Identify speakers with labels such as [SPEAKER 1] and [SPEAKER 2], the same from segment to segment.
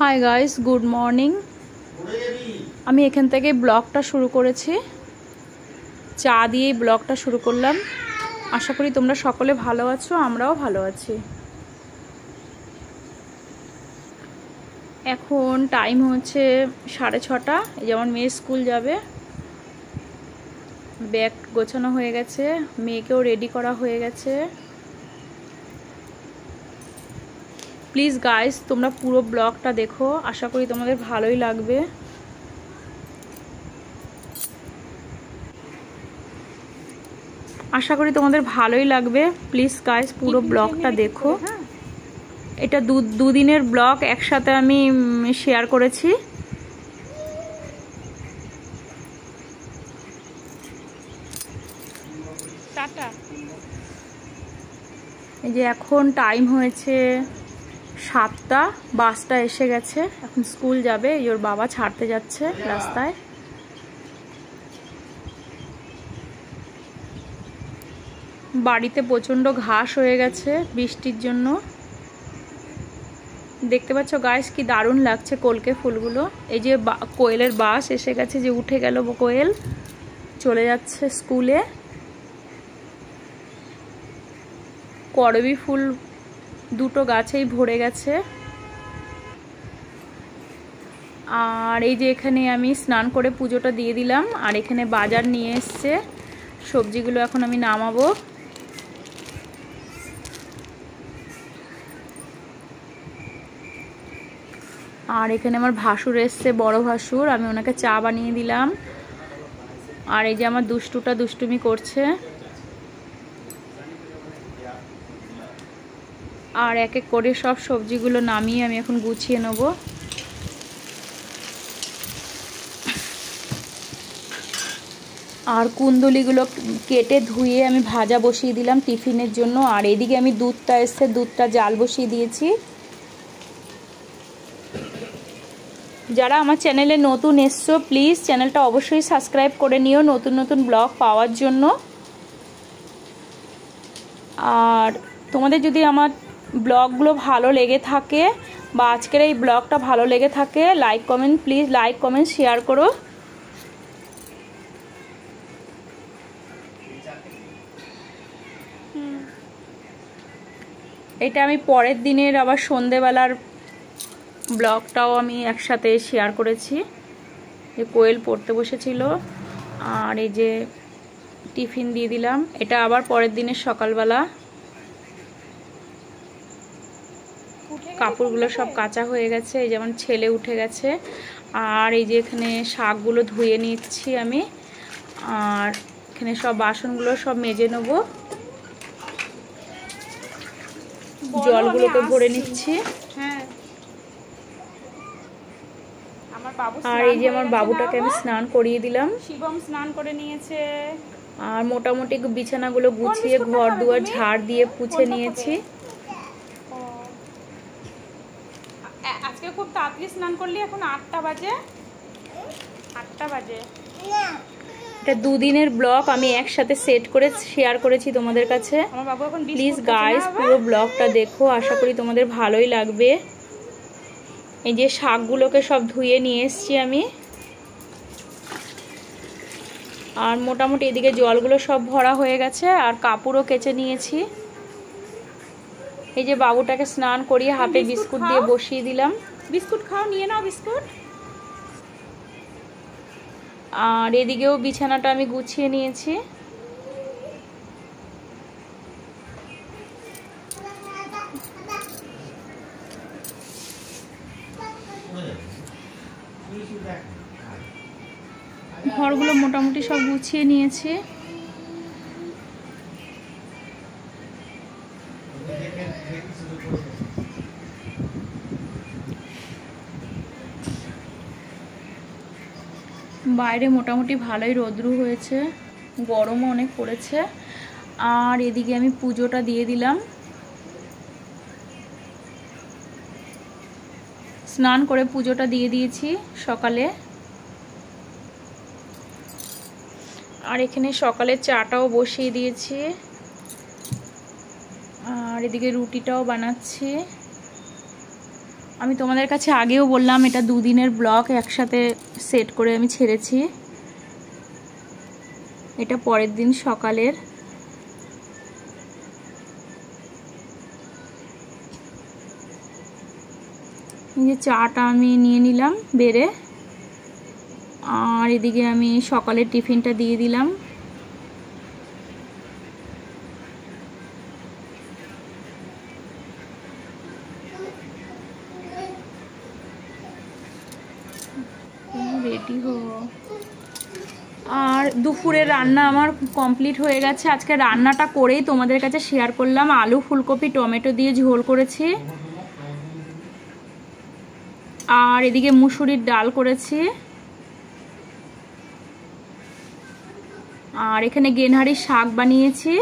[SPEAKER 1] Hi guys, good morning. আমি এখান থেকে ব্লগটা শুরু করেছি, চা দিয়েই ব্লগটা শুরু করলাম। আশা করি তোমরা সকলে ভালো আছো, আমরাও ভালো আছি। এখন টাইম হচ্ছে 6:30। যেমন মেয়ে স্কুল যাবে, ব্যাগ গোছানো হয়ে গেছে, মেয়েকেও রেডি করা হয়ে গেছে। প্লিজ গাইস, তোমরা পুরো ব্লগটা দেখো, আশা করি তোমাদের ভালোই লাগবে। প্লিজ গাইস, পুরো ব্লগটা দেখো। এটা দুদিনের ব্লগ একসাথে আমি শেয়ার করেছি। টাটা। এই যে এখন টাইম হয়েছে 7টা, বাসটা এসে গেছে, এখন স্কুল যাবে। ওর বাবা ছাড়তে যাচ্ছে রাস্তায়। বাড়িতে প্রচণ্ড ঘাস হয়ে গেছে বৃষ্টির জন্য। দেখতে পাচ্ছ গাইস, কি দারুণ লাগছে কলকে ফুলগুলো। এই যে কোয়েলের বাস এসে গেছে, যে উঠে গেল কোয়েল, চলে যাচ্ছে স্কুলে। করবী ফুল দুটো গাছেই ভরে গেছে। আর এই যে এখানে আমি স্নান করে পুজোটা দিয়ে দিলাম। আর এখানে বাজার নিয়ে এসছে, সবজিগুলো এখন আমি নামাবো। আর এখানে আমার ভাসুর এসছে, বড় ভাসুর, আমি ওনাকে চা বানিয়ে দিলাম। আর এই যে আমার দুষ্টুটা দুষ্টুমি করছে। আর এক এক করে সব সবজিগুলো নামিয়ে আমি এখন গুছিয়ে নেব। আর কুন্দুলিগুলো কেটে ধুয়ে আমি ভাজা বসিয়ে দিলাম টিফিনের জন্য। আর এদিকে আমি দুধটা এসছে, দুধটা জাল বসিয়ে দিয়েছি। যারা আমার চ্যানেলে নতুন এসছো, প্লিজ চ্যানেলটা অবশ্যই সাবস্ক্রাইব করে নিও নতুন নতুন ব্লগ পাওয়ার জন্য। আর তোমাদের যদি আমার ব্লগগুলো ভালো লেগে থাকে বা আজকের এই ব্লগটা ভালো লেগে থাকে, প্লিজ লাইক কমেন্ট শেয়ার করো। এটা আমি পরের দিনের আবার সন্ধেবেলার ব্লগটাও আমি একসাথে শেয়ার করেছি। যে কোয়েল পড়তে বসেছিল, আর এই যে টিফিন দিয়ে দিলাম। এটা আবার পরের দিনের সকালবেলা। কাপড়গুলো সব কাঁচা হয়ে গেছে, এই যেমন ছেলে উঠে গেছে। আর এই যে এখানে শাকগুলো ধুয়ে নিচ্ছি আমি। আর এখানে সব বাসনগুলো সব মেজে নেব, জলগুলোকে ভরে নিচ্ছি। আর এই যে আমার বাবুটাকে আমি স্নান করিয়ে দিলাম।
[SPEAKER 2] শিবম স্নান করে নিয়েছে।
[SPEAKER 1] আর মোটামুটি বিছানাগুলো গুছিয়ে ঘর দুয়ার ঝাড় দিয়ে পুছে নিয়েছি।
[SPEAKER 2] আজকে খুব তাড়াতাড়ি স্নান করলি, এখন 8টা বাজে।
[SPEAKER 1] এটা দুদিনের ব্লগ আমি একসাথে সেট করে শেয়ার করেছি তোমাদের কাছে।
[SPEAKER 2] আমার বাবু এখন
[SPEAKER 1] প্লিজ গাইস, পুরো ব্লগটা দেখো, আশা করি তোমাদের ভালোই লাগবে। এই যে শাকগুলোকে সব ধুয়ে নিয়ে এসছি আমি। আর মোটামুটি এদিকে জলগুলো সব ভরা হয়ে গেছে, আর কাপড়ও কেচে নিয়েছি। এই যে বাবুটাকে স্নান করিয়ে হাতে বিস্কুট দিয়ে বসিয়ে দিলাম।
[SPEAKER 2] বিস্কুট খাও, নিয়ে নাও বিস্কুট।
[SPEAKER 1] আর এদিকেও বিছানাটা আমি গুছিয়ে নিয়েছি। ঘরগুলো মোটামুটি সব গুছিয়ে নিয়েছি। বাইরে মোটামুটি ভালোই রোদ্রু হয়েছে, গরমও অনেক পড়েছে। আর এদিকে আমি পুজোটা দিয়ে দিলাম। স্নান করে পুজোটা দিয়ে দিয়েছি সকালে। আর এখানে সকালে চাটাও বসিয়ে দিয়েছি। আর এদিকে রুটিটাও বানাচ্ছি। আমি তোমাদের কাছে আগেও বললাম এটা 2 দিনের ব্লগ একসাথে সেট করে আমি ছেড়েছি। এটা পরের দিন সকালের। এই যে চাটা আমি নিয়ে নিলাম বেড়ে, আর এদিকে আমি সকালের টিফিনটা দিয়ে দিলাম। রেডি হো। আর দুপুরের রান্না আমার কমপ্লিট হয়ে গেছে। আজকে রান্নাটা করেই তোমাদের কাছে শেয়ার করলাম। আলু ফুলকপি টমেটো দিয়ে ঝোল করেছি, আর এদিকে মুসুরির ডাল করেছি, আর এখানে গেনহারির শাক বানিয়েছি।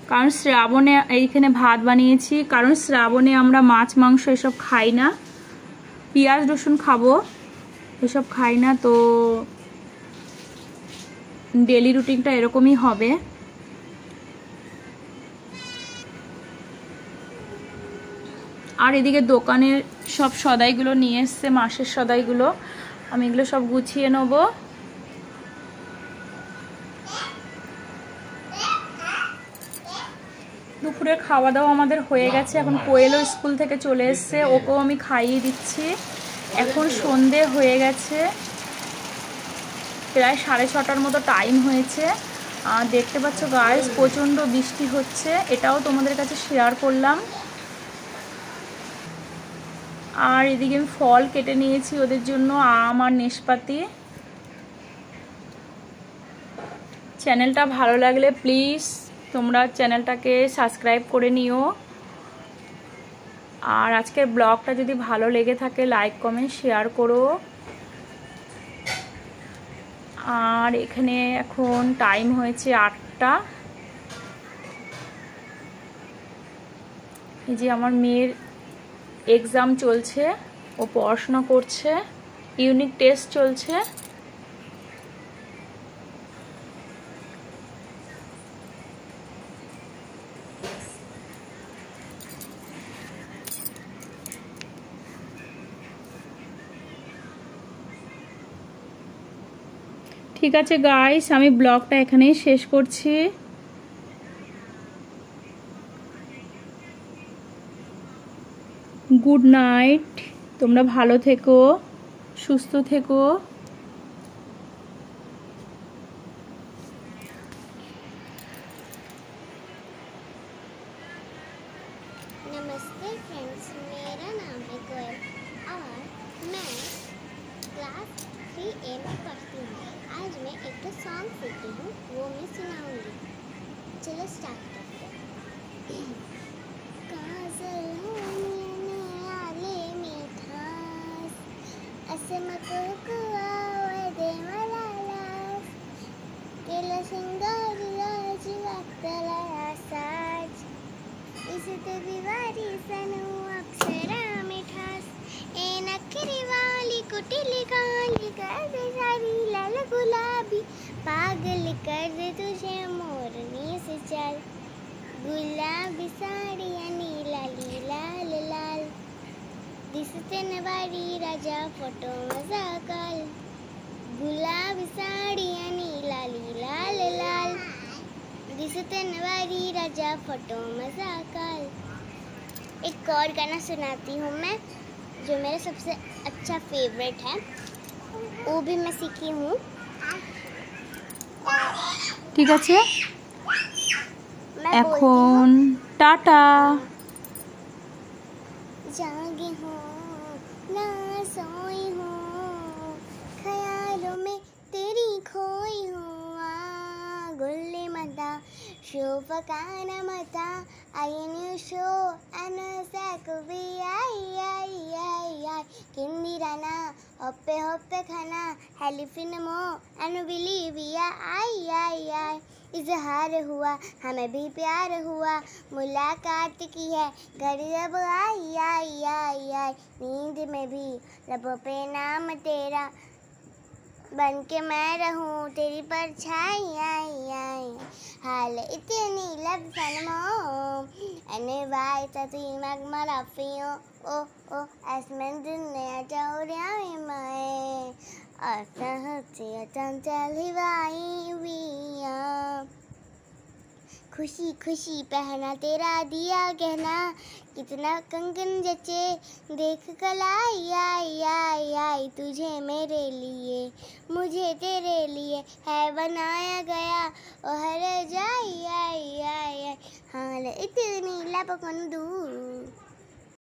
[SPEAKER 1] কারণ শ্রাবণে এইখানে ভাত বানিয়েছি, কারণ শ্রাবণে আমরা মাছ মাংস এসব খাই না, পেঁয়াজ রসুন খাবো, এসব খাই না, তো ডেলি রুটিনটা এরকমই হবে। আর এদিকে দোকানের সব সদাইগুলো নিয়ে এসছে, মাসের সদাইগুলো, আমি এগুলো সব গুছিয়ে নেব। দুপুরের খাওয়া দাওয়া আমাদের হয়ে গেছে। এখন কোয়েলও স্কুল থেকে চলে এসছে, ওকেও আমি খাইয়ে দিচ্ছি। এখন সন্ধে হয়ে গেছে, প্রায় 6:30টার মতো টাইম হয়েছে। আর দেখতে পাচ্ছ গাইস প্রচণ্ড বৃষ্টি হচ্ছে, এটাও তোমাদের কাছে শেয়ার করলাম। আর এদিকে আমি ফল কেটে নিয়েছি ওদের জন্য, আম আর নেশপাতি। চ্যানেলটা ভালো লাগলে প্লিজ তোমরা চ্যানেলটাকে সাবস্ক্রাইব করে নিও। আর আজকের ব্লগটা যদি ভালো লেগে থাকে লাইক কমেন্ট শেয়ার করো। আর এখানে এখন টাইম হয়েছে 8টা। এই যে আমার মেয়ের এক্সাম চলছে, ও পড়াশোনা করছে, ইউনিট টেস্ট চলছে। ঠিক আছে গাইস, আমি ব্লগটা এখানেই শেষ করছি। গুড নাইট, তোমরা ভালো থেকো, সুস্থ থেকো।
[SPEAKER 3] नमस्ते फ्रेंड्स, मेरा नाम है कोयल और मैं क्लास 3A में पढ़ती हूँ। आज मैं एक सॉन्ग सीखी हूँ, वो मैं सुनाऊंगी। चलो स्टार्ट करते हैं। काजल होने आले मिठास असमको कुआवदे मलालास केला सिंगारी राज वक्तला साज इसते दीवारी सनू अप्सरा मिठास ए नखरी वाली कुटिल काली कर दे सारी लाल गुलाबी पागल कर दे तुझे मोरनी से चल गुलाबी साड़ी नीला लाल लाल दिसते नवारी राजा फोटो मजा कल गुलाबी साड़ी नीला लाल लाल दिसते नवारी राजा फोटो मजा कल। एक और गाना सुनाती हूँ मैं, जो मेरा सबसे अच्छा फेवरेट है, वो भी मैं सीखी हूँ।
[SPEAKER 1] ঠিক আছে,
[SPEAKER 3] मैं
[SPEAKER 1] এখন টাটা।
[SPEAKER 3] जागी हूँ ना सोई हूँ, ख्यालों में तेरी खोई हूँ। गुल्ली मता शोफकाना मता ayenu show anasakubi ai kindirana hoppe hoppe khana halifin mo anu believe ya ai इजहार हुआ हमें भी प्यार हुआ मुलाकात की है घड़ी अब आई नींद में भी लबों पे नाम तेरा बन के मैं रहूं तेरी परछाई आई आई हाल इतनी लब सनमो एने वाई तती मगमल अफियो ओ एसमें दुनिया चौरिया में मैं आसा होती चंचल हिवाई विया खुशी खुशी पहना तेरा दिया गहना कितना कंगन जचे देख कलाई आई आई आई तुझे मेरे लिए मुझे तेरे लिए है बनाया गया ओ हर जाई आई आई आई हाल इतनी लपकन दूर